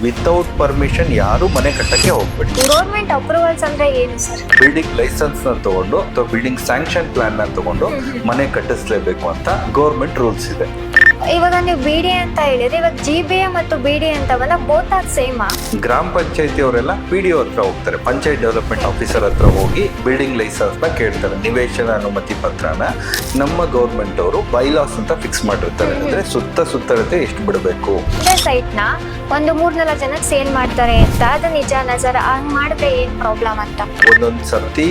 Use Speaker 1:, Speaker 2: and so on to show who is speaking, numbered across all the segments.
Speaker 1: Without permission ಯಾರು ಮನೆ ಕಟ್ಟಕ್ಕೆ ಹೋಗ್ಬೇಡಿ.
Speaker 2: ಗೌರ್ಮೆಂಟ್ ಅಪ್ರೂವಲ್ಸ್ ಅಂದ್ರೆ ಏನು ಸರ್?
Speaker 1: ಬಿಲ್ಡಿಂಗ್ ಲೈಸೆನ್ಸ್ ನ ತಗೊಂಡು ಅಥವಾ ಬಿಲ್ಡಿಂಗ್ ಸ್ಯಾಂಕ್ಷನ್ ಪ್ಲಾನ್ ನ ತಗೊಂಡು ಮನೆ ಕಟ್ಟಿಸ್ಲೇಬೇಕು ಅಂತ ಗೌರ್ಮೆಂಟ್ ರೂಲ್ಸ್ ಇದೆ.
Speaker 2: ಇವಾಗ ನೀವು ಬಿಡಿ ಅಂತ ಹೇಳಿದ್ರೆ, ಇವಾಗ GBA ಮತ್ತು ಬಿಡಿ ಅಂತ ಬಂದ ಬೋತ್ ಆರ್ ಸೇಮಾ?
Speaker 1: ಗ್ರಾಮ ಪಂಚಾಯತಿ ಅವರೆಲ್ಲ PDO ಹತ್ರ ಹೋಗ್ತಾರೆ, ಪಂಚಾಯತ್ ಡೆವಲಪ್ಮೆಂಟ್ ಆಫೀಸರ್ ಹತ್ರ ಹೋಗಿ ಬಿಲ್ಡಿಂಗ್ ಲೈಸೆನ್ಸ್ ನ ಕೇಳ್ತಾರೆ, ನಿವೇಶನ ಅನುಮತಿ ಪತ್ರನ. ನಮ್ಮ ಗೌರ್ಮೆಂಟ್ ಅವರು ಬೈಲಾಸ್ ಅಂತ ಫಿಕ್ಸ್ ಮಾಡಿರ್ತಾರೆ, ಅಂದ್ರೆ ಸುತ್ತಳತೆ ಎಷ್ಟು ಬಿಡಬೇಕು.
Speaker 2: ಸೈಟ್ ನ ಒಂದು 3-4 ಜನಕ್ಕೆ ಸೇಲ್ ಮಾಡ್ತಾರೆ ಅಂತ, ಅದು ನಿಜಾನ ಸರ್? ಹಂಗ್ ಮಾಡಿದ್ರೆ ಏನ್ ಪ್ರಾಬ್ಲಮ್ ಅಂತ?
Speaker 1: ಒಂದೊಂದ್ ಸರ್ತಿ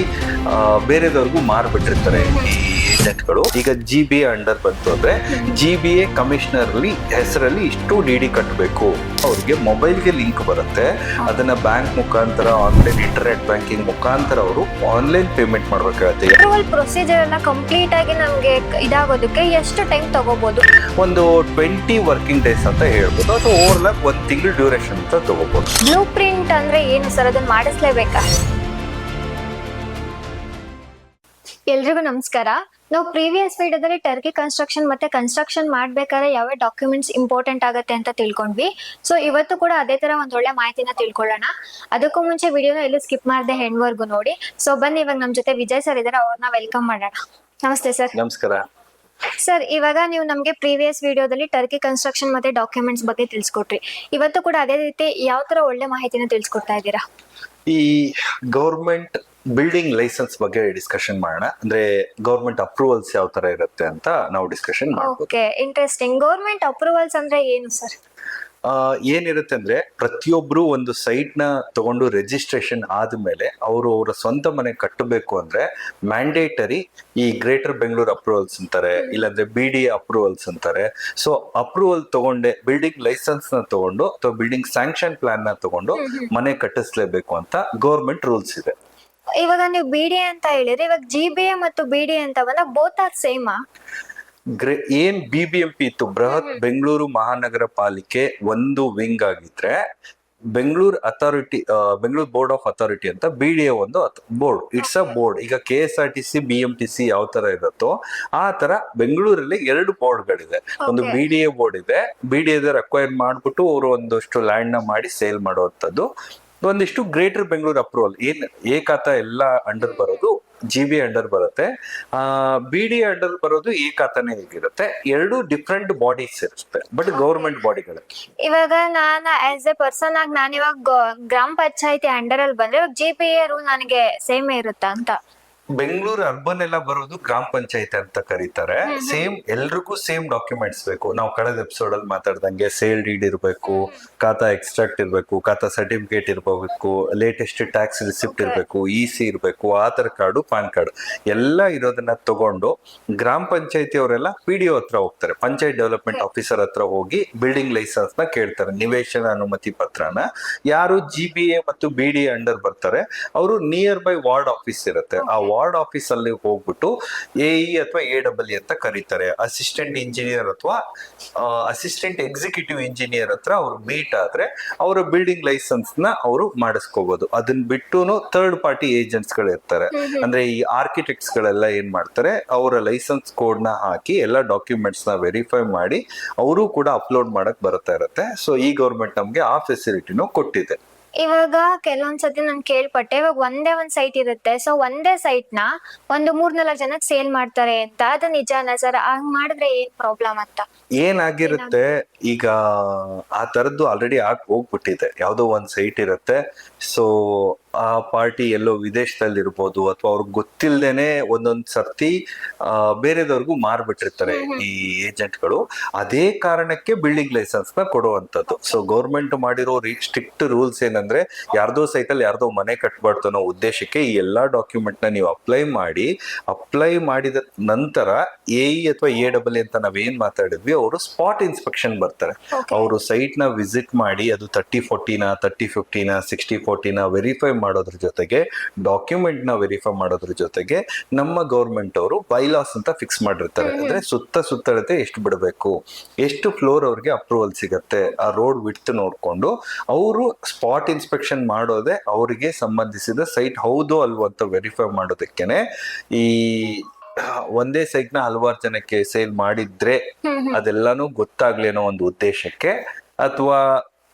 Speaker 1: ಬೇರೆದವ್ರಿಗೂ ಮಾರ್ಬಿಟ್ಟಿರ್ತಾರೆ ಈ ಏಜೆಂಟ್ಗಳು. ಈಗ GBA ಅಂಡರ್ ಬಂತು ಅಂದ್ರೆ GBA ಕಮಿಷನರ್ ಹೆಸರಲ್ಲಿ ಇಷ್ಟು DD ಕಟ್ಟಬೇಕು. ಅವ್ರಿಗೆ ಮೊಬೈಲ್ಗೆ ಲಿಂಕ್ ಬರುತ್ತೆ, ಅದನ್ನ ಬ್ಯಾಂಕ್ ಮುಖಾಂತರ ಆನ್ಲೈನ್ ಇಂಟರ್ನೆಟ್ ಬ್ಯಾಂಕಿಂಗ್ ಮುಖಾಂತರ ಅವರು ಆನ್ಲೈನ್ ಪೇಮೆಂಟ್ ಮಾಡ್ಬೇಕಾಗತ್ತೆ.
Speaker 2: ಅಪ್ರೂವಲ್ ಪ್ರೊಸೀಜರ್ ಎಲ್ಲ ಕಂಪ್ಲೀಟ್ ಆಗಿ ನಮ್ಗೆ ಇದಾಗೋದಕ್ಕೆ ಎಷ್ಟು ಟೈಮ್ ತಗೋಬಹುದು?
Speaker 1: ಒಂದು 20 ವರ್ಕಿಂಗ್ ಡೇಸ್ ಅಂತ ಹೇಳ್ಬೋದು, ಅಥವಾ ಓವರ್ಲಾಪ್ 1 ತಿಂಗಳು ಡ್ಯೂರೇಷನ್ ಅಂತ ತಗೋಬಹುದು.
Speaker 2: ಬ್ಲೂ ಪ್ರಿಂಟ್ ಅಂದ್ರೆ ಏನು ಸರ್? ಅದನ್ನ ಮಾಡಿಸ್ಲೇಬೇಕಾ? ಎಲ್ರಿಗೂ ನಮಸ್ಕಾರ. ನಾವು ಪ್ರೀವಿಯಸ್ ವಿಡಿಯೋದಲ್ಲಿ ಟರ್ಕಿ ಕನ್ಸ್ಟ್ರಕ್ಷನ್ ಮತ್ತೆ ಕನ್ಸ್ಟ್ರಕ್ಷನ್ ಮಾಡ್ಬೇಕಾದ್ರೆ ಯಾವ ಡಾಕ್ಯುಮೆಂಟ್ಸ್ ಇಂಪಾರ್ಟೆಂಟ್ ಆಗುತ್ತೆ ಅಂತ ತಿಳ್ಕೊಂಡ್ವಿ. ಸೊ ಇವತ್ತು ಕೂಡ ಅದೇ ತರ ಒಂದ್ ಒಳ್ಳೆ ಮಾಹಿತಿನ ತಿಳ್ಕೊಳ್ಳೋಣ. ಅದಕ್ಕೂ ಮುಂಚೆ ವಿಡಿಯೋನ ಎಲ್ಲೂ ಸ್ಕಿಪ್ ಮಾಡದೆ ಹೆಣ್ವರ್ಗು ನೋಡಿ. ಸೊ ಬನ್ನಿ, ಇವಾಗ ನಮ್ ಜೊತೆ ವಿಜಯ್ ಸರ್ ಇದಾರೆ, ಅವ್ರನ್ನ ವೆಲ್ಕಮ್ ಮಾಡೋಣ. ನಮಸ್ತೆ ಸರ್.
Speaker 1: ನಮಸ್ಕಾರ
Speaker 2: ಸರ್, ಇವಾಗ ನೀವು ನಮಗೆ ಪ್ರೀವಿಯಸ್ ವಿಡಿಯೋದಲ್ಲಿ ಟರ್ಕಿ ಕನ್ಸ್ಟ್ರಕ್ಷನ್ ಮತ್ತೆ ಡಾಕ್ಯುಮೆಂಟ್ಸ್ ಬಗ್ಗೆ ತಿಳಿಸ್ಕೊಟ್ರಿ. ಇವತ್ತು ಕೂಡ ಅದೇ ರೀತಿ ಯಾವ ತರ ಒಳ್ಳೆ ಮಾಹಿತಿನ ತಿಳಿಸ್ಕೊಡ್ತಾ ಇದ್ದೀರಾ?
Speaker 1: ಈ ಗೌರ್ಮೆಂಟ್ ಬಿಲ್ಡಿಂಗ್ ಲೈಸೆನ್ಸ್ ಬಗ್ಗೆ ಡಿಸ್ಕಷನ್ ಮಾಡೋಣ. ಅಂದ್ರೆ ಗೌರ್ಮೆಂಟ್ ಅಪ್ರೂವಲ್ಸ್ ಯಾವ ತರ ಇರುತ್ತೆ ಅಂತ ನಾವು ಡಿಸ್ಕಷನ್ ಮಾಡ್ಬೋದು.
Speaker 2: Okay, interesting. ಗೌರ್ಮೆಂಟ್ ಅಪ್ರೂವಲ್ಸ್ ಅಂದ್ರೆ ಏನು ಸರ್?
Speaker 1: ಏನಿರುತ್ತೆ ಅಂದ್ರೆ, ಪ್ರತಿಯೊಬ್ರು ಒಂದು ಸೈಟ್ ನ ತಗೊಂಡು ರಿಜಿಸ್ಟ್ರೇಷನ್ ಆದ್ಮೇಲೆ ಅವರು ಅವರ ಸ್ವಂತ ಮನೆ ಕಟ್ಟಬೇಕು ಅಂದ್ರೆ ಮ್ಯಾಂಡೇಟರಿ ಈ ಗ್ರೇಟರ್ ಬೆಂಗಳೂರು ಅಪ್ರೂವಲ್ಸ್ ಅಂತಾರೆ, ಇಲ್ಲಾಂದ್ರೆ BDA ಅಪ್ರೂವಲ್ಸ್ ಅಂತಾರೆ. ಸೊ ಅಪ್ರೂವಲ್ ತಗೊಂಡೆ ಬಿಲ್ಡಿಂಗ್ ಲೈಸೆನ್ಸ್ ನ ತಗೊಂಡು ಅಥವಾ ಬಿಲ್ಡಿಂಗ್ ಸ್ಯಾಂಕ್ಷನ್ ಪ್ಲಾನ್ ನ ತಗೊಂಡು ಮನೆ ಕಟ್ಟಿಸ್ಲೇಬೇಕು ಅಂತ ಗೌರ್ಮೆಂಟ್ ರೂಲ್ಸ್ ಇದೆ.
Speaker 2: ಇವಾಗ ನೀವು ಬಿಡಿ ಅಂತ ಹೇಳಿದ್ರೆ, ಇವಾಗ GBA ಮತ್ತು ಬಿಡಿ ಅಂತ ಬಂದ ಬೋತ್ ಆರ್ ಸೇಮಾ?
Speaker 1: ಏನ್ BBMP ಇತ್ತು, ಬೃಹತ್ ಬೆಂಗಳೂರು ಮಹಾನಗರ ಪಾಲಿಕೆ ಒಂದು ವಿಂಗ್ ಆಗಿದ್ರೆ, Bengaluru authority, Bengaluru board of authority ಅಂತ BDA ಒಂದು ಬೋರ್ಡ್. It's a board. ಈಗ KSRTC BMTC ಯಾವ ತರ ಇರುತ್ತೋ ಆ ತರ ಬೆಂಗಳೂರಲ್ಲಿ 2 ಬೋರ್ಡ್ಗಳಿದೆ. ಒಂದು BDA ಬೋರ್ಡ್ ಇದೆ, BDA ಅಕ್ವೈರ್ ಮಾಡ್ಬಿಟ್ಟು ಅವರು ಒಂದಷ್ಟು ಲ್ಯಾಂಡ್ ನ ಮಾಡಿ ಸೇಲ್ ಮಾಡುವಂತದ್ದು. ಒಂದಿಷ್ಟು ಗ್ರೇಟರ್ ಬೆಂಗಳೂರು ಅಪ್ರೂವಲ್ ಏನ್ ಏಕಾತ ಎಲ್ಲ ಅಂಡರ್ ಬರೋದು GBA ಅಂಡರ್ ಬರುತ್ತೆ. BDA ಅಂಡರ್ ಬರೋದು ಏಕಾತನೇ ಇರುತ್ತೆ. 2 ಡಿಫ್ರೆಂಟ್ ಬಾಡೀಸ್ ಇರುತ್ತೆ, ಬಟ್ ಗೌರ್ಮೆಂಟ್ ಬಾಡಿಗಳು.
Speaker 2: ಇವಾಗ ನಾನು ಆಸ್ ಎ ಪರ್ಸನ್ ಆಗಿ ನಾನು ಇವಾಗ ಗ್ರಾಮ ಪಂಚಾಯತಿ ಅಂಡರ್ ಅಲ್ಲಿ ಬಂದ್ರೆ GBA ರೂಲ್ ನನಗೆ ಸೇಮ್ ಇರುತ್ತಾ ಅಂತ?
Speaker 1: ಬೆಂಗಳೂರು ಅರ್ಬನ್ ಎಲ್ಲ ಬರೋದು ಗ್ರಾಮ ಪಂಚಾಯತ್ ಅಂತ ಕರೀತಾರೆ. ಸೇಮ್ ಎಲ್ರಿಗೂ ಸೇಮ್ ಡಾಕ್ಯುಮೆಂಟ್ಸ್ ಬೇಕು. ನಾವು ಕಳೆದ ಎಪಿಸೋಡ್ ಅಲ್ಲಿ ಮಾತಾಡ್ದಂಗೆ ಸೇಲ್ ಡೀಡ್ ಇರಬೇಕು, ಖಾತಾ ಎಕ್ಸ್ಟ್ರಾಕ್ಟ್ ಇರಬೇಕು, ಖಾತಾ ಸರ್ಟಿಫಿಕೇಟ್ ಇರಬೇಕು, ಲೇಟೆಸ್ಟ್ ಟ್ಯಾಕ್ಸ್ ರಿಸಿಪ್ಟ್ ಇರಬೇಕು, EC ಇರಬೇಕು, ಆಧಾರ್ ಕಾರ್ಡು, ಪಾನ್ ಕಾರ್ಡ್ ಎಲ್ಲ ಇರೋದನ್ನ ತಗೊಂಡು ಗ್ರಾಮ ಪಂಚಾಯತಿ ಅವರೆಲ್ಲ PDO ಹತ್ರ ಹೋಗ್ತಾರೆ, ಪಂಚಾಯತ್ ಡೆವಲಪ್ಮೆಂಟ್ ಆಫೀಸರ್ ಹತ್ರ ಹೋಗಿ ಬಿಲ್ಡಿಂಗ್ ಲೈಸೆನ್ಸ್ ನ ಕೇಳ್ತಾರೆ, ನಿವೇಶನ ಅನುಮತಿ ಪತ್ರನ. ಯಾರು GBA ಮತ್ತು BDA ಅಂಡರ್ ಬರ್ತಾರೆ ಅವರು ನಿಯರ್ ಬೈ ವಾರ್ಡ್ ಆಫೀಸ್ ಇರುತ್ತೆ, ಆ ವಾರ್ಡ್ ಆಫೀಸ್ ಅಲ್ಲಿ ಹೋಗ್ಬಿಟ್ಟು AE ಅಥವಾ AEE ಅಂತ ಕರೀತಾರೆ, ಅಸಿಸ್ಟೆಂಟ್ ಇಂಜಿನಿಯರ್ ಅಥವಾ ಅಸಿಸ್ಟೆಂಟ್ ಎಕ್ಸಿಕ್ಯೂಟಿವ್ ಇಂಜಿನಿಯರ್ ಹತ್ರ ಅವ್ರು ಮೀಟ್ ಆದ್ರೆ ಅವರ ಬಿಲ್ಡಿಂಗ್ ಲೈಸೆನ್ಸ್ ನ ಅವರು ಮಾಡಿಸ್ಕೋಬಹುದು. ಅದನ್ನ ಬಿಟ್ಟು ಥರ್ಡ್ ಪಾರ್ಟಿ ಏಜೆಂಟ್ಸ್ ಗಳು ಇರ್ತಾರೆ, ಅಂದ್ರೆ ಈ ಆರ್ಕಿಟೆಕ್ಟ್ಸ್ ಗಳೆಲ್ಲ ಏನ್ ಮಾಡ್ತಾರೆ, ಅವರ ಲೈಸೆನ್ಸ್ ಕೋಡ್ ನ ಹಾಕಿ ಎಲ್ಲ ಡಾಕ್ಯುಮೆಂಟ್ಸ್ ನ ವೆರಿಫೈ ಮಾಡಿ ಅವರು ಕೂಡ ಅಪ್ಲೋಡ್ ಮಾಡಕ್ ಬರ್ತಾ ಇರುತ್ತೆ. ಸೊ ಈ ಗೌರ್ಮೆಂಟ್ ನಮ್ಗೆ ಆ ಫೆಸಿಲಿಟಿನೂ ಕೊಟ್ಟಿದೆ.
Speaker 2: ಇವಾಗ ಕೆಲವೊಂದ್ಸತಿ ನಾನು ಕೇಳ್ಪಟ್ಟೆ, ಇವಾಗ ಒಂದೇ ಒಂದ್ ಸೈಟ್ ಇರುತ್ತೆ, ಸೊ ಒಂದೇ ಸೈಟ್ ನ ಒಂದು 3-4 ಜನಕ್ಕೆ ಸೇಲ್ ಮಾಡ್ತಾರೆ ಅಂತ, ಅದು ನಿಜಾನ ಸರ್? ಹಂಗ್ ಮಾಡಿದ್ರೆ ಏನ್ ಪ್ರಾಬ್ಲಮ್ ಅಂತ?
Speaker 1: ಏನಾಗಿರುತ್ತೆ, ಈಗ ಆ ತರದ್ದು ಆಲ್ರೆಡಿ ಹೋಗ್ಬಿಟ್ಟಿದೆ. ಯಾವ್ದೋ ಒಂದ್ ಸೈಟ್ ಇರುತ್ತೆ, ಸೊ ಆ ಪಾರ್ಟಿ ಎಲ್ಲೋ ವಿದೇಶದಲ್ಲಿ ಇರ್ಬೋದು, ಅಥವಾ ಅವ್ರಿಗೆ ಗೊತ್ತಿಲ್ದೇನೆ ಒಂದೊಂದ್ ಸರ್ತಿ ಬೇರೆದವ್ರಿಗೂ ಮಾರ್ಬಿಟ್ಟಿರ್ತಾರೆ ಈ ಏಜೆಂಟ್ಗಳು. ಅದೇ ಕಾರಣಕ್ಕೆ ಬಿಲ್ಡಿಂಗ್ ಲೈಸೆನ್ಸ್ ನ ಕೊಡುವಂತದ್ದು. ಸೊ ಗೌರ್ಮೆಂಟ್ ಮಾಡಿರೋ ಸ್ಟ್ರಿಕ್ಟ್ ರೂಲ್ಸ್ ಏನಂದ್ರೆ, ಯಾರ್ದೋ ಸೈಟ್ ಅಲ್ಲಿ ಯಾರ್ದೋ ಮನೆ ಕಟ್ಬಾರ್ದು ಅನ್ನೋ ಉದ್ದೇಶಕ್ಕೆ ಈ ಎಲ್ಲಾ ಡಾಕ್ಯುಮೆಂಟ್ ನ ನೀವು ಅಪ್ಲೈ ಮಾಡಿದ ನಂತರ AE ಅಥವಾ AEE ಅಂತ ನಾವೇನ್ ಮಾತಾಡಿದ್ವಿ, ಅವರು ಸ್ಪಾಟ್ ಇನ್ಸ್ಪೆಕ್ಷನ್ ಬರ್ತಾರೆ. ಅವರು ಸೈಟ್ ನ ವಿಸಿಟ್ ಮಾಡಿ ಅದು 30-40 30-50 60-40 ವೆರಿಫೈ ಮಾಡೋದ್ರ ಜೊತೆಗೆ, ಡಾಕ್ಯುಮೆಂಟ್ ನ ವೆರಿಫೈ ಮಾಡೋದ್ರ ಜೊತೆಗೆ, ನಮ್ಮ ಗೌರ್ಮೆಂಟ್ ಅವರು ಬೈಲಾಸ್ ಅಂತ ಫಿಕ್ಸ್ ಮಾಡಿರ್ತಾರೆ. ಅಂದ್ರೆ ಸುತ್ತಳತೆ ಎಷ್ಟು ಬಿಡಬೇಕು, ಎಷ್ಟು ಫ್ಲೋರ್ ಅವ್ರಿಗೆ ಅಪ್ರೂವಲ್ ಸಿಗತ್ತೆ, ಆ ರೋಡ್ ವಿಡ್ತ್ ನೋಡ್ಕೊಂಡು ಅವರು ಸ್ಪಾಟ್ ಇನ್ಸ್ಪೆಕ್ಷನ್ ಮಾಡೋದೇ ಅವರಿಗೆ ಸಂಬಂಧಿಸಿದ ಸೈಟ್ ಹೌದೋ ಅಲ್ವೋ ಅಂತ ವೆರಿಫೈ ಮಾಡೋದಕ್ಕೇನೆ. ಈ ಒಂದೇ ಸೈಟ್ ನ ಹಲವಾರು ಜನಕ್ಕೆ ಸೇಲ್ ಮಾಡಿದ್ರೆ ಅದೆಲ್ಲಾನು ಗೊತ್ತಾಗ್ಲಿ ಅನ್ನೋ ಒಂದು ಉದ್ದೇಶಕ್ಕೆ, ಅಥವಾ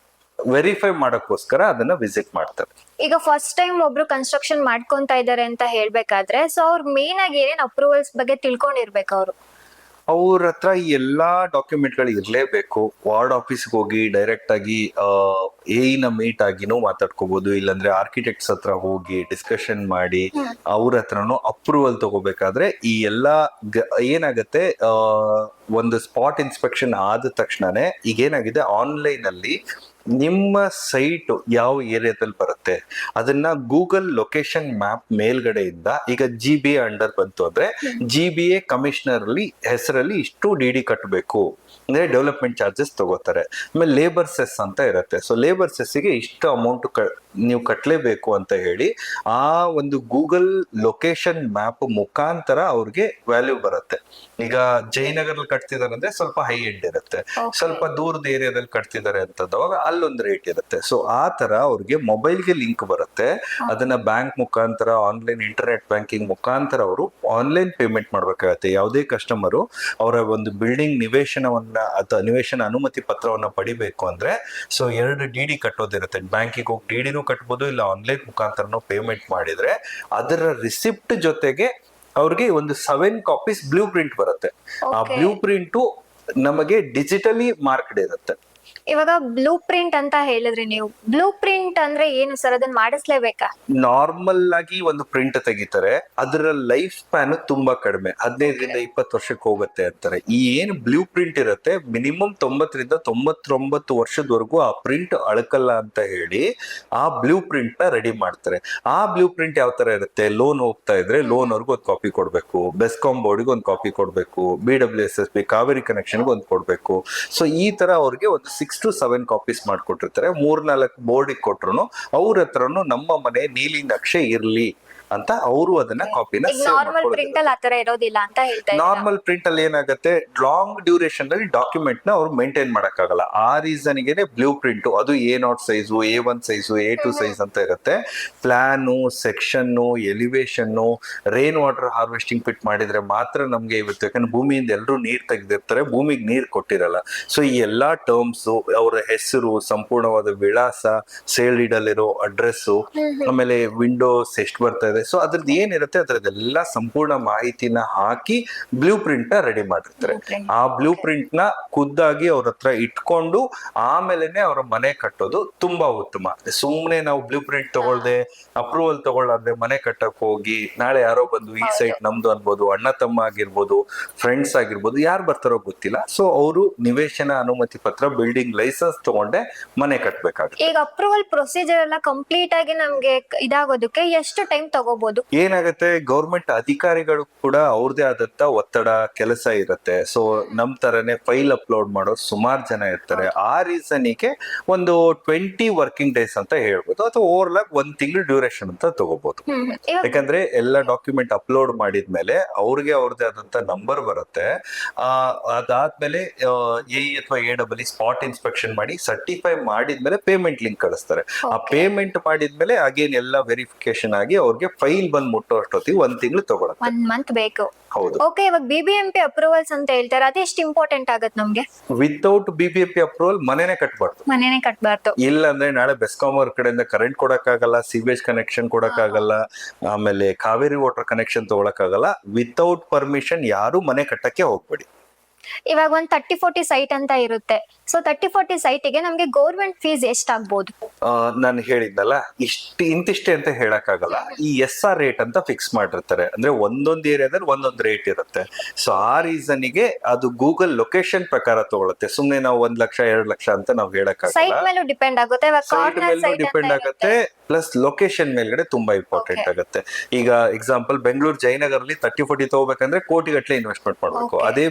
Speaker 1: ವೆರಿಫೈ ಮಾಡೋಕ್ಕೋಸ್ಕರ ಅದನ್ನ ವಿಸಿಟ್ ಮಾಡ್ತಾರೆ.
Speaker 2: ಈಗ ಫಸ್ಟ್ ಟೈಮ್ ಒಬ್ರು ಕನ್ಸ್ಟ್ರಕ್ಷನ್ ಮಾಡ್ಕೊಂತ ಇದಾರೆ ಅಂತ ಹೇಳ್ಬೇಕಾದ್ರೆ ಸೊ ಅವ್ರ ಮೇನ್ ಆಗಿ ಏನೇನ್ ಅಪ್ರೂವಲ್ಸ್ ಬಗ್ಗೆ ತಿಳ್ಕೊಂಡಿರ್ಬೇಕು ಅವರು?
Speaker 1: ಅವ್ರ ಹತ್ರ ಈ ಎಲ್ಲಾ ಡಾಕ್ಯುಮೆಂಟ್ಗಳು ಇರ್ಲೇಬೇಕು. ವಾರ್ಡ್ ಆಫೀಸ್ಗೆ ಹೋಗಿ ಡೈರೆಕ್ಟ್ ಆಗಿ ಎಇನ ಮೀಟ್ ಆಗಿನೂ ಮಾತಾಡ್ಕೋಬಹುದು, ಇಲ್ಲಾಂದ್ರೆ ಆರ್ಕಿಟೆಕ್ಟ್ಸ್ ಹತ್ರ ಹೋಗಿ ಡಿಸ್ಕಷನ್ ಮಾಡಿ ಅವ್ರ ಹತ್ರನೂ ಅಪ್ರೂವಲ್ ತಗೋಬೇಕಾದ್ರೆ ಈ ಎಲ್ಲಾ ಏನಾಗತ್ತೆ, ಒಂದು ಸ್ಪಾಟ್ ಇನ್ಸ್ಪೆಕ್ಷನ್ ಆದ ತಕ್ಷಣನೇ ಈಗ ಏನಾಗಿದೆ, ಆನ್ಲೈನ್ ಅಲ್ಲಿ ನಿಮ್ಮ ಸೈಟ್ ಯಾವ ಏರಿಯಾದಲ್ಲಿ ಬರುತ್ತೆ ಅದನ್ನ ಗೂಗಲ್ ಲೊಕೇಶನ್ ಮ್ಯಾಪ್ ಮೇಲ್ಗಡೆಯಿಂದ, ಈಗ GBA ಅಂಡರ್ ಬಂತು ಅಂದ್ರೆ GBA ಕಮಿಷನರ್ ಅಲ್ಲಿ ಹೆಸರಲ್ಲಿ ಇಷ್ಟು DD ಕಟ್ಟಬೇಕು ಅಂದ್ರೆ ಡೆವಲಪ್ಮೆಂಟ್ ಚಾರ್ಜಸ್ ತಗೋತಾರೆ. ಆಮೇಲೆ ಲೇಬರ್ ಸೆಸ್ ಅಂತ ಇರುತ್ತೆ. ಸೊ ಲೇಬರ್ ಸೆಸ್ಸಿಗೆ ಇಷ್ಟು ಅಮೌಂಟ್ ನೀವು ಕಟ್ಟಲೇಬೇಕು ಅಂತ ಹೇಳಿ ಆ ಒಂದು ಗೂಗಲ್ ಲೊಕೇಶನ್ ಮ್ಯಾಪ್ ಮುಖಾಂತರ ಅವ್ರಿಗೆ ವ್ಯಾಲ್ಯೂ ಬರುತ್ತೆ. ಈಗ ಜಯನಗರಲ್ಲಿ ಕಟ್ತಿದಾರೆ ಅಂದ್ರೆ ಸ್ವಲ್ಪ ಹೈ ಎಂಡ್ ಇರುತ್ತೆ, ಸ್ವಲ್ಪ ದೂರದ ಏರಿಯಾದಲ್ಲಿ ಕಟ್ತಿದ್ದಾರೆ ಅಂತಂದಾಗ ಅಲ್ಲೊಂದು ರೇಟ್ ಇರುತ್ತೆ. ಸೊ ಆ ತರ ಅವ್ರಿಗೆ ಮೊಬೈಲ್ಗೆ ಲಿಂಕ್ ಬರುತ್ತೆ. ಅದನ್ನ ಬ್ಯಾಂಕ್ ಮುಖಾಂತರ, ಆನ್ಲೈನ್ ಇಂಟರ್ನೆಟ್ ಬ್ಯಾಂಕಿಂಗ್ ಮುಖಾಂತರ ಅವರು ಆನ್ಲೈನ್ ಪೇಮೆಂಟ್ ಮಾಡ್ಬೇಕಾಗತ್ತೆ. ಯಾವುದೇ ಕಸ್ಟಮರು ಅವರ ಒಂದು ಬಿಲ್ಡಿಂಗ್ ನಿವೇಶನವನ್ನ ಅಥವಾ ನಿವೇಶನ ಅನುಮತಿ ಪತ್ರವನ್ನ ಪಡಿಬೇಕು ಅಂದ್ರೆ ಸೊ 2 DD ಕಟ್ಟೋದಿರುತ್ತೆ. ಬ್ಯಾಂಕಿಗೆ ಹೋಗಿ DDನೂ ಕಟ್ಬೋದು, ಇಲ್ಲ ಆನ್ಲೈನ್ ಮುಖಾಂತರನೂ ಪೇಮೆಂಟ್ ಮಾಡಿದ್ರೆ ಅದರ ರಿಸಿಪ್ಟ್ ಜೊತೆಗೆ ಅವ್ರಿಗೆ ಒಂದು 7 ಕಾಪೀಸ್ ಬ್ಲೂ ಪ್ರಿಂಟ್ ಬರುತ್ತೆ. ಆ ಬ್ಲೂ ಪ್ರಿಂಟು ನಮಗೆ ಡಿಜಿಟಲಿ ಮಾರ್ಕ್ಡ್ ಇರುತ್ತೆ.
Speaker 2: ಇವಾಗ ಬ್ಲೂ ಪ್ರಿಂಟ್ ಅಂತ ಹೇಳಿದ್ರಿ ನೀವು, ಬ್ಲೂ ಪ್ರಿಂಟ್ ಅಂದ್ರೆ ಏನು ಸರ್? ಅದನ್ನ ಮಾಡಿಸ್ಲೇಬೇಕಾ?
Speaker 1: ನಾರ್ಮಲ್ ಆಗಿ ಒಂದು ಪ್ರಿಂಟ್ ತೆಗಿತಾರೆ, ಅದರ ಲೈಫ್ ಸ್ಪ್ಯಾನ್ ತುಂಬಾ ಕಡಿಮೆ, 15ರಿಂದ 20 ವರ್ಷಕ್ಕೆ ಹೋಗುತ್ತೆ ಅಂತಾರೆ. ಈ ಏನು ಬ್ಲೂ ಪ್ರಿಂಟ್ ಇರುತ್ತೆ ಮಿನಿಮಮ್ 90ರಿಂದ 99 ವರ್ಷದವರೆಗೂ ಆ ಪ್ರಿಂಟ್ ಅಳಕಲ್ಲ ಅಂತ ಹೇಳಿ ಆ ಬ್ಲೂ ಪ್ರಿಂಟ್ ನ ರೆಡಿ ಮಾಡ್ತಾರೆ. ಆ ಬ್ಲೂ ಪ್ರಿಂಟ್ ಯಾವ ತರ ಇರುತ್ತೆ, ಲೋನ್ ಹೋಗ್ತಾ ಇದ್ರೆ ಲೋನ್ ಅವ್ರಿಗೆ ಒಂದು ಕಾಪಿ ಕೊಡ್ಬೇಕು, ಬೆಸ್ಕಾಂ ಬೋರ್ಡ್ಗೆ ಒಂದು ಕಾಪಿ ಕೊಡ್ಬೇಕು, BWSSB ಕಾವೇರಿ ಕನೆಕ್ಷನ್ಗೆ ಒಂದು ಕೊಡ್ಬೇಕು. ಸೊ ಈ ತರ ಅವ್ರಿಗೆ ಒಂದು 6 to 7 ಕಾಪೀಸ್ ಮಾಡ್ಕೊಟ್ಟಿರ್ತಾರೆ. 3-4 ಬೋರ್ಡಿಗೆ ಕೊಟ್ರು ಅವ್ರ ಹತ್ರನು ನಮ್ಮ ಮನೆ ನೀಲಿ ನಕ್ಷೆ ಇರ್ಲಿ ಅಂತ ಅವರು ಅದನ್ನ ಕಾಪಿನ
Speaker 2: ನಾರ್ಮಲ್ ಪ್ರಿಂಟ್ ಅಲ್ಲಿ ಆತರ ಇರೋದಿಲ್ಲ ಅಂತ ಹೇಳ್ತಾ
Speaker 1: ನಾರ್ಮಲ್ ಪ್ರಿಂಟ್ ಅಲ್ಲಿ ಏನಾಗುತ್ತೆ, ಲಾಂಗ್ ಡ್ಯೂರೇಷನ್ ಅಲ್ಲಿ ಡಾಕ್ಯುಮೆಂಟ್ ನ ಅವ್ರು ಮೇಂಟೈನ್ ಮಾಡಕ್ಕಾಗಲ್ಲ. ಆ ರೀಸನ್ ಗೆ ಬ್ಲೂ ಪ್ರಿಂಟ್ ಅದು A0 size, A1 size, A2 size ಅಂತ ಇರುತ್ತೆ. Plan, section, elevation, rain water harvesting fit ಮಾಡಿದ್ರೆ ಮಾತ್ರ ನಮ್ಗೆ ಇವತ್ತು, ಯಾಕಂದ್ರೆ ಭೂಮಿಯಿಂದ ಎಲ್ಲರೂ ನೀರ್ ತೆಗೆದಿರ್ತಾರೆ, ಭೂಮಿಗೆ ನೀರ್ ಕೊಟ್ಟಿರಲ್ಲ. ಸೊ ಈ ಎಲ್ಲಾ ಟರ್ಮ್ಸ್, ಅವರ ಹೆಸರು, ಸಂಪೂರ್ಣವಾದ ವಿಳಾಸ, ಸೇಲ್ ಡೀಡ್ ಅಲ್ಲಿರೋ ಅಡ್ರೆಸ್, ಆಮೇಲೆ ವಿಂಡೋಸ್ ಎಷ್ಟು ಬರ್ತಾ ಇದೆ, ಸೊ ಅದ್ರದ್ದು ಏನಿರುತ್ತೆ ಅದ್ರದ್ದೆಲ್ಲ ಸಂಪೂರ್ಣ ಮಾಹಿತಿನ ಹಾಕಿ ಬ್ಲೂ ಪ್ರಿಂಟ್ ನ ರೆಡಿ ಮಾಡಿರ್ತಾರೆ. ಆ ಬ್ಲೂ ಪ್ರಿಂಟ್ ನ ಖುದ್ದಾಗಿ ಅವ್ರ ಹತ್ರ ಇಟ್ಕೊಂಡು ಆಮೇಲೆನೆ ಅವರ ಮನೆ ಕಟ್ಟೋದು ತುಂಬಾ ಉತ್ತಮ. ಸುಮ್ನೆ ನಾವು ಬ್ಲೂ ಪ್ರಿಂಟ್ ತಗೊಳ್ದೆ ಅಪ್ರೂವಲ್ ತಗೊಳ್ಳಾದ್ರೆ ಮನೆ ಕಟ್ಟಕ್ ಹೋಗಿ ನಾಳೆ ಯಾರೋ ಬಂದು ಈ ಸೈಟ್ ನಮ್ದು ಅನ್ಬೋದು, ಅಣ್ಣ ತಮ್ಮ ಆಗಿರ್ಬೋದು, ಫ್ರೆಂಡ್ಸ್ ಆಗಿರ್ಬೋದು, ಯಾರು ಬರ್ತಾರೋ ಗೊತ್ತಿಲ್ಲ. ಸೊ ಅವರು ನಿವೇಶನ ಅನುಮತಿ ಪತ್ರ, ಬಿಲ್ಡಿಂಗ್ ಲೈಸೆನ್ಸ್ ತಗೊಂಡೆ ಮನೆ ಕಟ್ಬೇಕಾಗುತ್ತೆ.
Speaker 2: ಈಗ ಅಪ್ರೂವಲ್ ಪ್ರೊಸೀಜರ್ ಎಲ್ಲ ಕಂಪ್ಲೀಟ್ ಆಗಿ ನಮ್ಗೆ ಇದಾಗೋದಕ್ಕೆ ಎಷ್ಟು ಟೈಮ್ ತಗೋಬಹುದು?
Speaker 1: ಏನಾಗುತ್ತೆ, ಗೌರ್ಮೆಂಟ್ ಅಧಿಕಾರಿಗಳು ಕೂಡ ಅವ್ರದೇ ಆದಂತ ಒತ್ತಡ ಕೆಲಸ ಇರುತ್ತೆ. ಸೊ ನಮ್ ತರನೇ ಫೈಲ್ ಅಪ್ಲೋಡ್ ಮಾಡೋರು ಸುಮಾರು ಜನ ಇರ್ತಾರೆ. ಆ ರೀಸನ್ಗೆ ಒಂದು 20 ವರ್ಕಿಂಗ್ ಡೇಸ್ ಅಂತ ಹೇಳ್ಬೋದು, ಅಥವಾ ಓವರ್ ಆಲ್ 1 ತಿಂಗಳು ಡ್ಯೂರೇಷನ್ ಅಂತ ತಗೋಬಹುದು. ಯಾಕಂದ್ರೆ ಎಲ್ಲ ಡಾಕ್ಯುಮೆಂಟ್ ಅಪ್ಲೋಡ್ ಮಾಡಿದ್ಮೇಲೆ ಅವ್ರಿಗೆ ಅವ್ರದೇ ಆದಂತ ನಂಬರ್ ಬರುತ್ತೆ. ಅದಾದ್ಮೇಲೆ ಎ ಅಥವಾ AEE ಸ್ಪಾಟ್ ಇನ್ಸ್ಪೆಕ್ಷನ್ ಮಾಡಿ ಸರ್ಟಿಫೈ ಮಾಡಿದ್ಮೇಲೆ ಪೇಮೆಂಟ್ ಲಿಂಕ್ ಕಳಿಸ್ತಾರೆ. ಆ ಪೇಮೆಂಟ್ ಮಾಡಿದ್ಮೇಲೆ ಅಗೇನ್ ಎಲ್ಲ ವೆರಿಫಿಕೇಶನ್ ಆಗಿ ಅವ್ರಿಗೆ ಫೈಲ್ ಬಂದ್ ಮುಟ್ಟೋ ಅಷ್ಟೊತ್ತಿಗೆ 1 ತಿಂಗಳು ತಗೊಳುತ್ತೆ,
Speaker 2: 1 ಮಂತ್ ಬೇಕು.
Speaker 1: ಹೌದು.
Speaker 2: ಓಕೆ, ಇವಾಗ BBMP ಅಪ್ರೂವಲ್ಸ್ ಅಂತ ಹೇಳ್ತಾರೆ, ಅದೆಷ್ಟು ಇಂಪಾರ್ಟೆಂಟ್ ಆಗತ್ತೆ ನಮ್ಗೆ?
Speaker 1: ವಿತೌಟ್ BBMP ಅಪ್ರೂವಲ್ ಮನೆನೇ ಕಟ್ಬಾರ್ದು. ಇಲ್ಲ ಅಂದ್ರೆ ನಾಳೆ ಬೆಸ್ಕಾಂ ಅವ್ರ ಕಡೆಯಿಂದ ಕರೆಂಟ್ ಕೊಡಕ್ಕಾಗಲ್ಲ, ಸಿವೇಜ್ ಕನೆಕ್ಷನ್ ಕೊಡಕ್ಕಾಗಲ್ಲ, ಆಮೇಲೆ ಕಾವೇರಿ ವಾಟರ್ ಕನೆಕ್ಷನ್ ತಗೊಳಕ್ಕಾಗಲ್ಲ. ವಿತೌಟ್ ಪರ್ಮಿಷನ್ ಯಾರು ಮನೆ ಕಟ್ಟಕ್ಕೆ ಹೋಗ್ಬೇಡಿ.
Speaker 2: ಇವಾಗ ಒಂದು 30-40 ಸೈಟ್ ಅಂತ ಇರುತ್ತೆ. ಸೊ 30-40 ಸೈಟಿಗೆ ನಮ್ಗೆ ಗೌರ್ಮೆಂಟ್ ಫೀಸ್ ಎಷ್ಟಾಗ್ಬೋದು?
Speaker 1: ನಾನು ಹೇಳಿದ್ನಲ್ಲ, ಇಂತಿಷ್ಟೇ ಅಂತ ಹೇಳಕ್ಕಾಗಲ್ಲ. ಈ SR ರೇಟ್ ಅಂತ ಫಿಕ್ಸ್ ಮಾಡಿರ್ತಾರೆ. ಅಂದ್ರೆ ಒಂದೊಂದು ಏರಿಯಾದಲ್ಲಿ ಒಂದೊಂದು ರೇಟ್ ಇರುತ್ತೆ. ಸೊ ಆ ರೀಸನ್ಗೆ ಅದು ಗೂಗಲ್ ಲೊಕೇಶನ್ ಪ್ರಕಾರ ತಗೊಳುತ್ತೆ. ಸುಮ್ನೆ ನಾವು 1 ಲಕ್ಷ 2 ಲಕ್ಷ ಅಂತ ನಾವು ಹೇಳಕ್ಕಾಗಲ್ಲ.
Speaker 2: ಸೈಟ್ ಮೇಲೂ ಡಿಪೆಂಡ್ ಆಗುತ್ತೆ,
Speaker 1: ಡಿಪೆಂಡ್ ಆಗುತ್ತೆ. ಪ್ಲಸ್ ಲೊಕೇಶನ್ ಮೇಲ್ಗಡೆ ತುಂಬಾ ಇಂಪಾರ್ಟೆಂಟ್ ಆಗುತ್ತೆ. ಈಗ ಎಕ್ಸಾಂಪಲ್ ಬೆಂಗಳೂರು ಜಯನಗರಲ್ಲಿ 30-40 ತಗೋಬೇಕಂದ್ರೆ ಕೋಟಿಗಟ್ಟಲೆ ಇನ್ವೆಸ್ಟ್ಮೆಂಟ್ ಮಾಡ್ಬೇಕು. ಅದೇ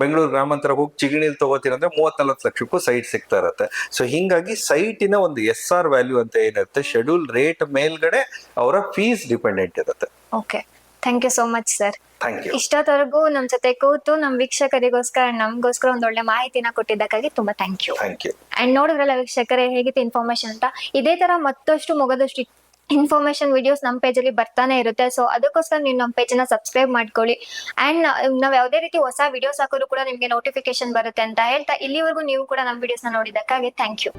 Speaker 1: ಬೆಂಗಳೂರು ಗ್ರಾಮಾಂತರ ಹೋಗಿ ಚಿಗಣಿಲ್ ತಗೋತೀರಂದ್ರೆ 30-40 ಲಕ್ಷಕ್ಕೂ ಸೈಟ್ ಸಿಗ್ತಾ ಇರುತ್ತೆ. ಸೊ ಹಿಂಗಾಗಿ ಸೈಟಿನ ಒಂದು SR ವ್ಯಾಲ್ಯೂ ಅಂತ ಏನಿರುತ್ತೆ, ಶೆಡ್ಯೂಲ್ ರೇಟ್ ಮೇಲ್ಗಡೆ ಅವರ ಫೀಸ್ ಡಿಪೆಂಡೆಂಟ್ ಇರುತ್ತೆ.
Speaker 2: Okay, thank you so much sir.
Speaker 1: Thank you.
Speaker 2: ಇಷ್ಟೊತ್ತವರೆಗೂ ನಮ್ ಜೊತೆ ಕೂತು ನಮ್ ವೀಕ್ಷಕರಿಗೋಸ್ಕರ ನಮ್ಗೋಸ್ಕರ ಒಂದೊಳ್ಳೆ ಮಾಹಿತಿನ ಕೊಟ್ಟಿದ್ದಕ್ಕಾಗಿ ತುಂಬಾ ಥ್ಯಾಂಕ್ ಯು. ಅಂಡ್ ನೋಡಿದ್ರಲ್ಲ ವೀಕ್ಷಕರೇ, ಹೇಗಿತ್ತು ಇನ್ಫಾರ್ಮೇಶನ್ ಅಂತ. ಇದೇ ತರ ಮತ್ತಷ್ಟು ಮುಗದಷ್ಟು ಇನ್ಫಾರ್ಮೇಶನ್ ವಿಡಿಯೋಸ್ ನಮ್ಮ ಪೇಜ್ ಅಲ್ಲಿ ಬರ್ತಾನೆ ಇರುತ್ತೆ. ಸೊ ಅದಕ್ಕೋಸ್ಕರ ನೀವು ನಮ್ಮ ಪೇಜ್ ನ ಸಬ್ಸ್ಕ್ರೈಬ್ ಮಾಡ್ಕೊಳ್ಳಿ. ಅಂಡ್ ನಾವ್ ಯಾವುದೇ ರೀತಿ ಹೊಸ ವಿಡಿಯೋಸ್ ಹಾಕೋದು ಕೂಡ ನಿಮ್ಗೆ ನೋಟಿಫಿಕೇಶನ್ ಬರುತ್ತೆ ಅಂತ ಹೇಳ್ತಾ, ಇಲ್ಲಿವರೆಗೂ ನೀವು ಕೂಡ ನಮ್ಮ ವಿಡಿಯೋಸ್ ನ ನೋಡಿದ್ದಕ್ಕಾಗಿ ಥ್ಯಾಂಕ್ ಯು.